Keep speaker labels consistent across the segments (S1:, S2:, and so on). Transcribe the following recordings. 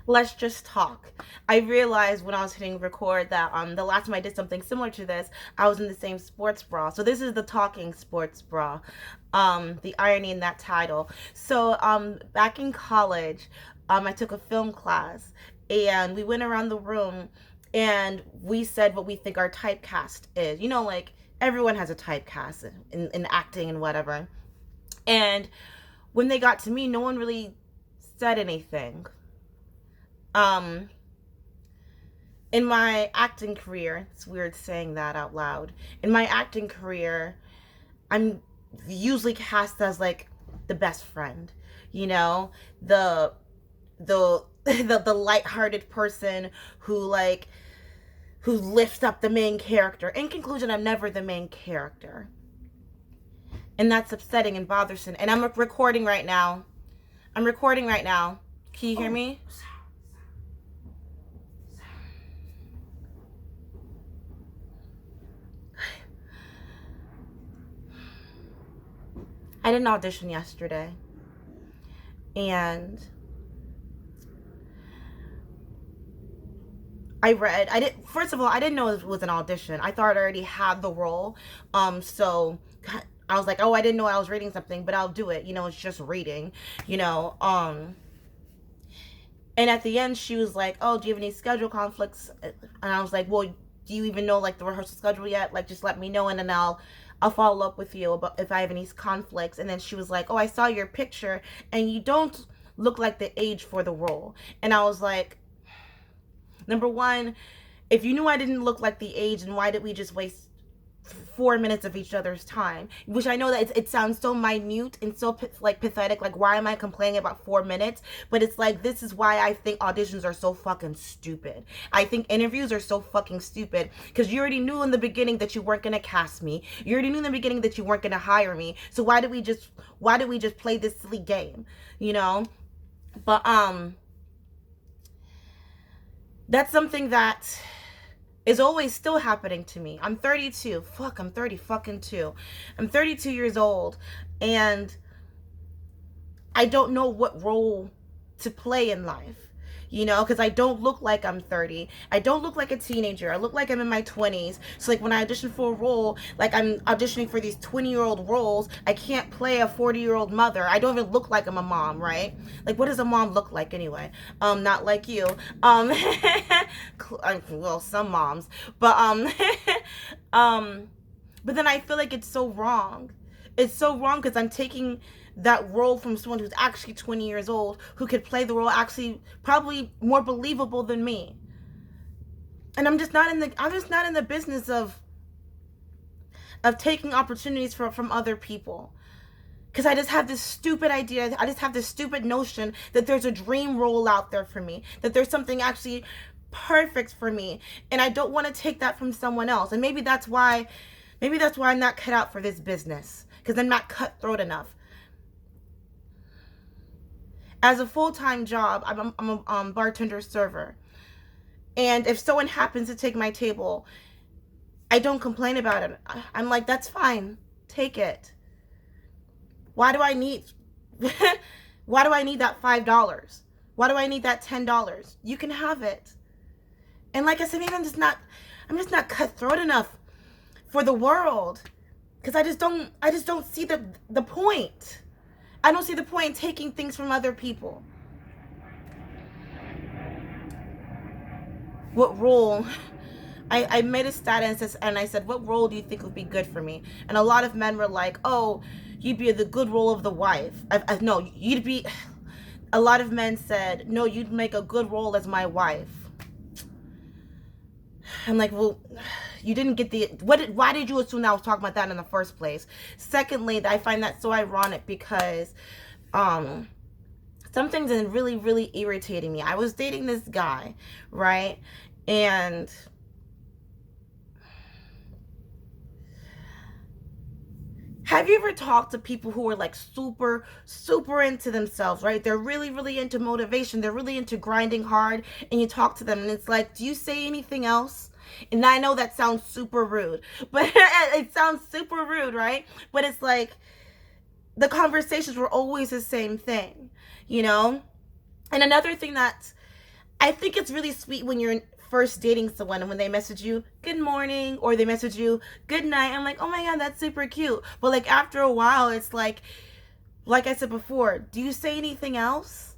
S1: let's just talk. I realized when I was hitting record that the last time I did something similar to this, I was in the same sports bra. So this is the talking sports bra. The irony in that title. So back in college, I took a film class and we went around the room and we said what we think our typecast is. You know, like everyone has a typecast in acting and whatever. And when they got to me, no one really said anything. Um, in my acting career, it's weird saying that out loud. In my acting career, I'm usually cast as like the best friend, you know, the the lighthearted person who lifts up the main character. In conclusion, I'm never the main character. And that's upsetting and bothersome. And I'm recording right now. I'm recording right now. Can you hear me? I did an audition yesterday. And I did first of all, I didn't know it was an audition. I thought I already had the role. So I was like, oh, I didn't know I was reading something, but I'll do it. You know, it's just reading, you know. And at the end she was like, oh, do you have any schedule conflicts? And I was like, well, do you even know like the rehearsal schedule yet? Like, just let me know and then I'll follow up with you about if I have any conflicts. And then she was like, oh, I saw your picture and you don't look like the age for the role. And I was like, number one, if you knew I didn't look like the age, then why did we just waste 4 minutes of each other's time? Which I know that it sounds so minute and so like pathetic. Like, why am I complaining about 4 minutes? But it's like, this is why I think auditions are so fucking stupid. I think interviews are so fucking stupid because you already knew in the beginning that you weren't gonna cast me. You already knew in the beginning that you weren't gonna hire me. So why did we just play this silly game? You know? But that's something that is always still happening to me. I'm 32. Fuck, I'm 30 fucking 2. I'm 32 years old and I don't know what role to play in life. You know, because I don't look like I'm 30. I don't look like a teenager. I look like I'm in my 20s. So, like, when I audition for a role, like, I'm auditioning for these 20-year-old roles, I can't play a 40-year-old mother. I don't even look like I'm a mom, right? Like, what does a mom look like anyway? Not like you. Um, well, some moms. But, um, but then I feel like it's so wrong. It's so wrong because I'm taking that role from someone who's actually 20 years old, who could play the role actually probably more believable than me. And I'm just not in the business of taking opportunities from other people. Because I just have this stupid idea. I just have this stupid notion that there's a dream role out there for me, that there's something actually perfect for me, and I don't want to take that from someone else. And maybe that's why I'm not cut out for this business, because I'm not cutthroat enough. As a full-time job, I'm a bartender server. And if someone happens to take my table, I don't complain about it. I'm like, that's fine. Take it. Why do I need why do I need that $5? Why do I need that $10? You can have it. And like I said, maybe I'm just not cutthroat enough for the world. Because I just don't see the point. I don't see the point in taking things from other people. What role? I made a status and I said, what role do you think would be good for me? And a lot of men were like, oh, you'd be the good role of the wife. No, you'd be... A lot of men said, no, you'd make a good role as my wife. I'm like, well, you didn't get why did you assume I was talking about that in the first place? Secondly, I find that so ironic because something's been really, really irritating me. I was dating this guy, right? And have you ever talked to people who are like super, super into themselves, right? They're really, really into motivation. They're really into grinding hard. And you talk to them and it's like, do you say anything else? And I know that sounds super rude, but it sounds super rude, right? But it's like the conversations were always the same thing, you know? And another thing that I think it's really sweet when you're first dating someone and when they message you good morning or they message you good night. I'm like, oh my god, that's super cute. But like after a while, it's like I said before, do you say anything else?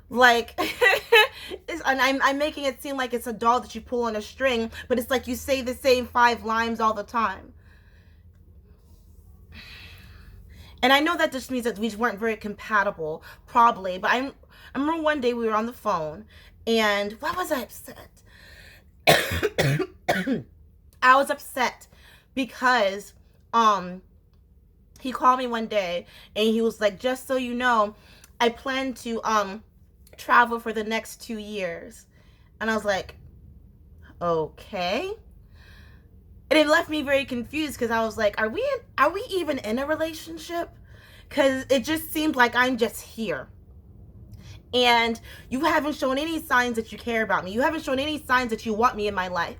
S1: Like, and I'm making it seem like it's a doll that you pull on a string, but it's like you say the same 5 lines all the time. And I know that just means that we weren't very compatible, probably. But I remember one day we were on the phone, and why was I upset? I was upset because he called me one day and he was like, just so you know, I plan to travel for the next 2 years. And I was like, okay. And it left me very confused because I was like, are we even in a relationship? Because it just seemed like I'm just here. And you haven't shown any signs that you care about me. You haven't shown any signs that you want me in my life,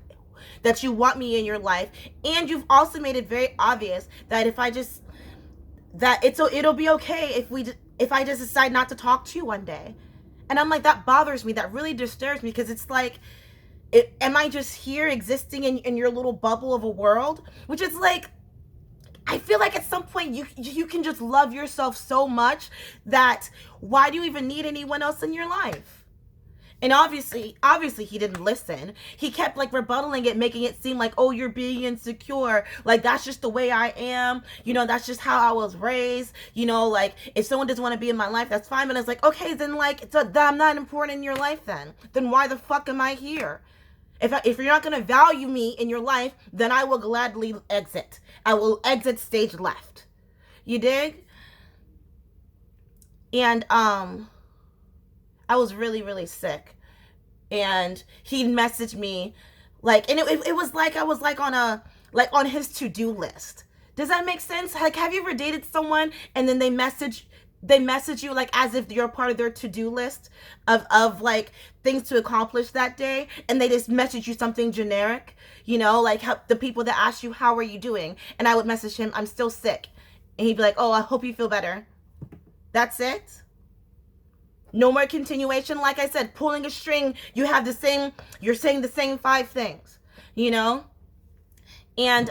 S1: that you want me in your life. And you've also made it very obvious that it'll be okay if I just decide not to talk to you one day. And I'm like, that bothers me. That really disturbs me because it's like, am I just here existing in your little bubble of a world? Which is like, I feel like at some point you can just love yourself so much that why do you even need anyone else in your life? And obviously he didn't listen. He kept like rebuttaling it, making it seem like, oh, you're being insecure. Like, that's just the way I am. You know, that's just how I was raised. You know, like, if someone doesn't want to be in my life, that's fine. But it's like, okay, then like, I'm not important in your life then. Then why the fuck am I here? If you're not going to value me in your life, then I will gladly exit. I will exit stage left. You dig? And I was really, really sick. And he messaged me like, and it was like I was like on his to-do list. Does that make sense? Like, have you ever dated someone and then they message you like as if you're part of their to-do list of like things to accomplish that day, and they just message you something generic, you know, like how, the people that ask you how are you doing, and I would message him, I'm still sick, and he'd be like, oh, I hope you feel better. That's it. No more continuation. Like I said, pulling a string, you're saying the same 5 things, you know. And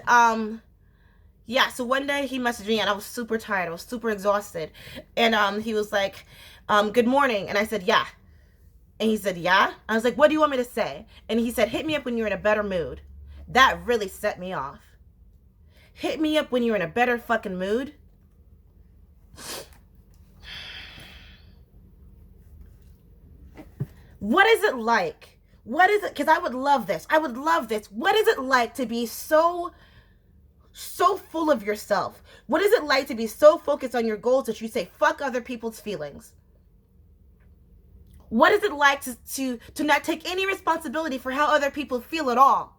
S1: yeah, so one day he messaged me and I was super tired. I was super exhausted. And he was like, good morning. And I said, yeah. And he said, yeah. I was like, what do you want me to say? And he said, hit me up when you're in a better mood. That really set me off. Hit me up when you're in a better fucking mood. What is it like? What is it? Because I would love this. I would love this. What is it like to be so full of yourself? What is it like to be so focused on your goals that you say fuck other people's feelings? What is it like to not take any responsibility for how other people feel at all?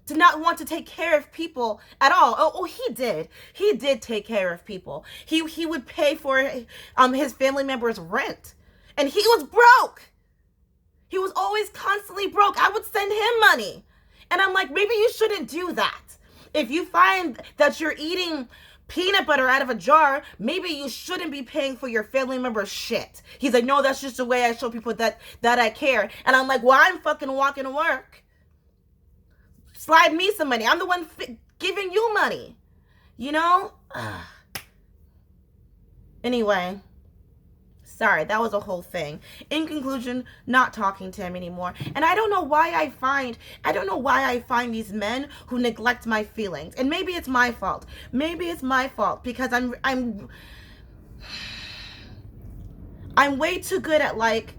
S1: To not want to take care of people at all? Oh, he did. He did take care of people. He would pay for his family members' rent, and he was broke. He was always constantly broke. I would send him money, and I'm like, maybe you shouldn't do that. If you find that you're eating peanut butter out of a jar, maybe you shouldn't be paying for your family member's shit. He's like, no, that's just the way I show people that I care. And I'm like, well, I'm fucking walking to work. Slide me some money. I'm the one giving you money. You know? Anyway. Sorry, that was a whole thing. In conclusion, not talking to him anymore. And I don't know why I find these men who neglect my feelings. And maybe it's my fault. Maybe it's my fault because I'm way too good at like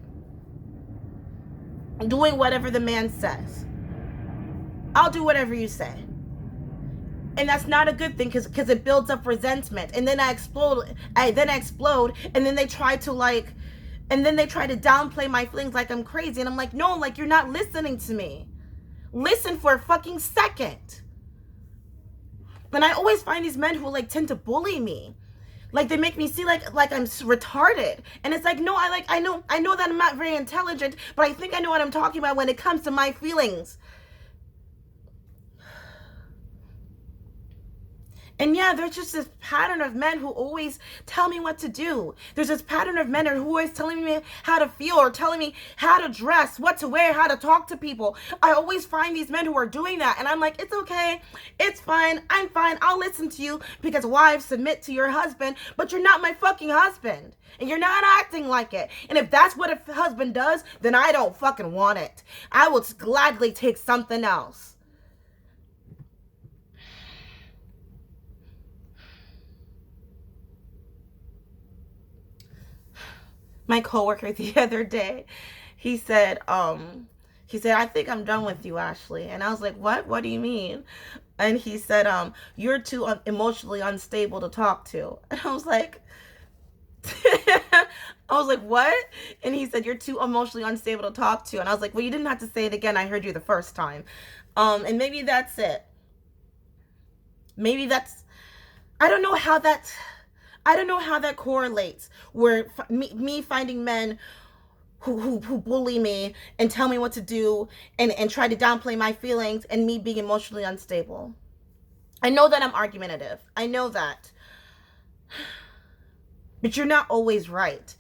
S1: doing whatever the man says. I'll do whatever you say. And that's not a good thing because it builds up resentment. And then I explode, and then they try to downplay my feelings like I'm crazy. And I'm like, no, like, you're not listening to me. Listen for a fucking second. And I always find these men who like tend to bully me. Like, they make me see like I'm retarded. And it's like, no, I know that I'm not very intelligent, but I think I know what I'm talking about when it comes to my feelings. And yeah, there's just this pattern of men who always tell me what to do. There's this pattern of men who always telling me how to feel or telling me how to dress, what to wear, how to talk to people. I always find these men who are doing that. And I'm like, it's okay. It's fine. I'm fine. I'll listen to you because wives submit to your husband, but you're not my fucking husband. And you're not acting like it. And if that's what a husband does, then I don't fucking want it. I will gladly take something else. My coworker the other day, he said, I think I'm done with you, Ashley. And I was like, what do you mean? And he said, you're too emotionally unstable to talk to. And I was like, what? And he said, you're too emotionally unstable to talk to. And I was like, well, you didn't have to say it again. I heard you the first time. And maybe that's it. Maybe that's, I don't know how that, I don't know how that correlates where me finding men who bully me and tell me what to do and try to downplay my feelings and me being emotionally unstable. I know that I'm argumentative. I know that. But you're not always right.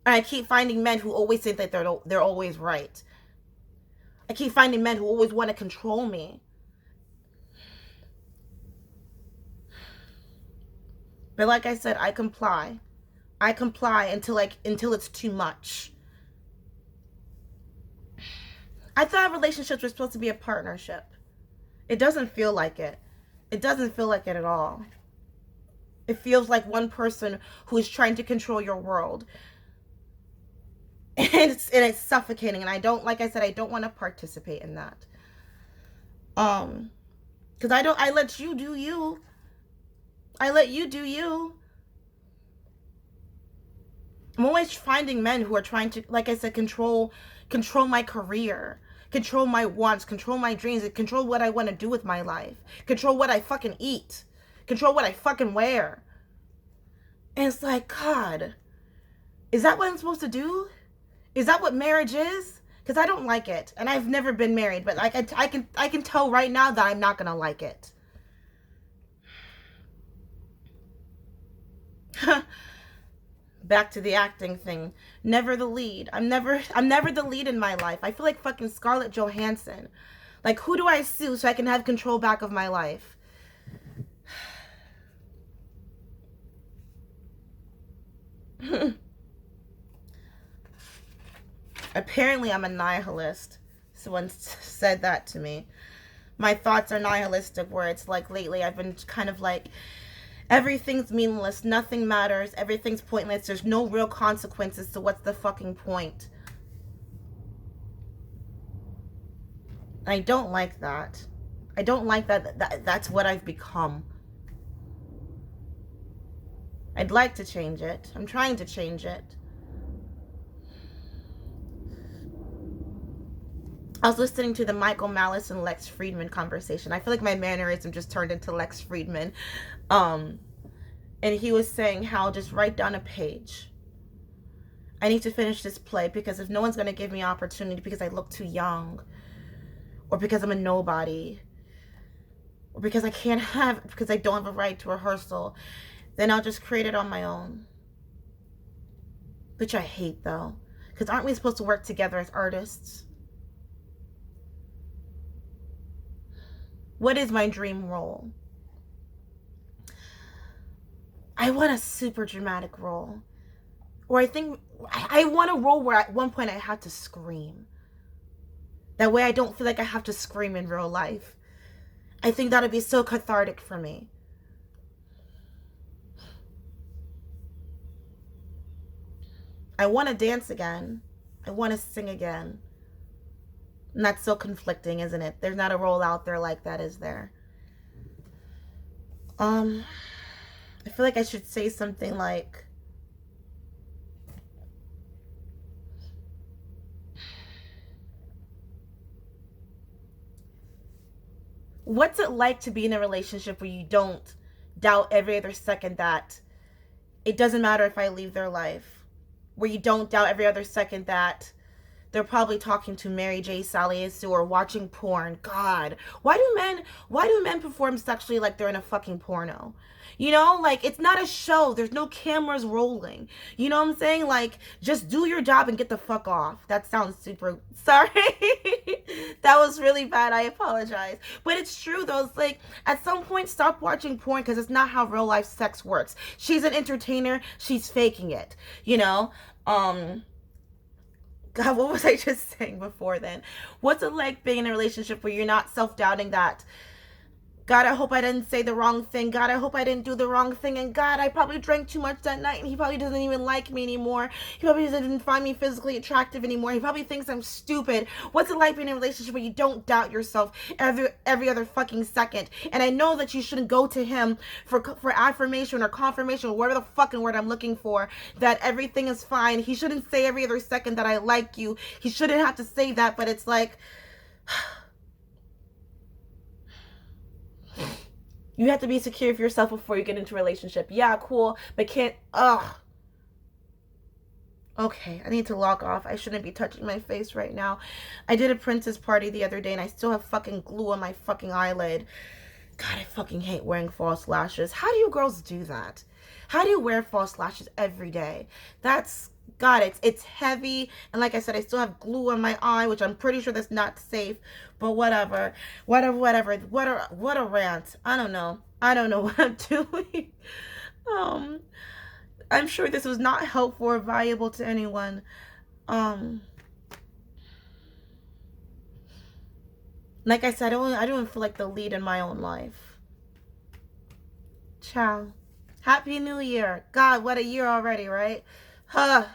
S1: And I keep finding men who always think that they're always right. I keep finding men who always want to control me. But like I said, I comply. I comply until it's too much. I thought relationships were supposed to be a partnership. It doesn't feel like it. It doesn't feel like it at all. It feels like one person who is trying to control your world. And it's suffocating. And I don't, like I said, I don't want to participate in that. Because I let you do you. I let you do you. I'm always finding men who are trying to, like I said, control my career, control my wants, control my dreams, control what I want to do with my life, control what I fucking eat, control what I fucking wear. And it's like, God, is that what I'm supposed to do? Is that what marriage is? Because I don't like it, and I've never been married, but like I can tell right now that I'm not gonna like it. Back to the acting thing. Never the lead. I'm never the lead in my life. I feel like fucking Scarlett Johansson. Like, who do I sue so I can have control back of my life? Apparently I'm a nihilist. Someone said that to me. My thoughts are nihilistic, where it's like lately I've been kind of like, everything's meaningless, nothing matters, everything's pointless, there's no real consequences, so what's the fucking point? I don't like that. I don't like that's what I've become. I'd like to change it. I'm trying to change it. I was listening to the Michael Malice and Lex Friedman conversation. I feel like my mannerism just turned into Lex Friedman. And he was saying how just write down a page. I need to finish this play because if no one's going to give me opportunity because I look too young, or because I'm a nobody, or because because I don't have a right to rehearsal, then I'll just create it on my own. Which I hate, though. Because aren't we supposed to work together as artists? What is my dream role? I want a super dramatic role. Or I want a role where at one point I had to scream. That way I don't feel like I have to scream in real life. I think that would be so cathartic for me. I want to dance again. I want to sing again. And that's so conflicting, isn't it? There's not a role out there like that, is there? I feel like I should say something like, what's it like to be in a relationship where you don't doubt every other second that it doesn't matter if I leave their life? Where you don't doubt every other second that they're probably talking to Mary J. Sally Sue or watching porn. God, why do men perform sexually like they're in a fucking porno? You know, like it's not a show. There's no cameras rolling. You know what I'm saying? Like, just do your job and get the fuck off. That sounds super sorry. That was really bad. I apologize. But it's true though. It's like at some point stop watching porn because it's not how real life sex works. She's an entertainer. She's faking it. You know? God, what was I just saying before then? What's it like being in a relationship where you're not self-doubting that God, I hope I didn't say the wrong thing. God, I hope I didn't do the wrong thing. And God, I probably drank too much that night and he probably doesn't even like me anymore. He probably doesn't find me physically attractive anymore. He probably thinks I'm stupid. What's it like being in a relationship where you don't doubt yourself every other fucking second? And I know that you shouldn't go to him for affirmation or confirmation or whatever the fucking word I'm looking for, that everything is fine. He shouldn't say every other second that I like you. He shouldn't have to say that, but it's like you have to be secure of yourself before you get into a relationship. Yeah, cool, but can't. Ugh. Okay, I need to log off. I shouldn't be touching my face right now. I did a princess party the other day and I still have fucking glue on my fucking eyelid. God, I fucking hate wearing false lashes. How do you girls do that? How do you wear false lashes every day? That's God, it's heavy, and like I said, I still have glue on my eye, which I'm pretty sure that's not safe. But whatever, whatever. What a rant. I don't know. I don't know what I'm doing. Um, I'm sure this was not helpful or valuable to anyone. Um, like I said, I don't feel like the lead in my own life. Ciao. Happy New Year. God, what a year already, right? Huh.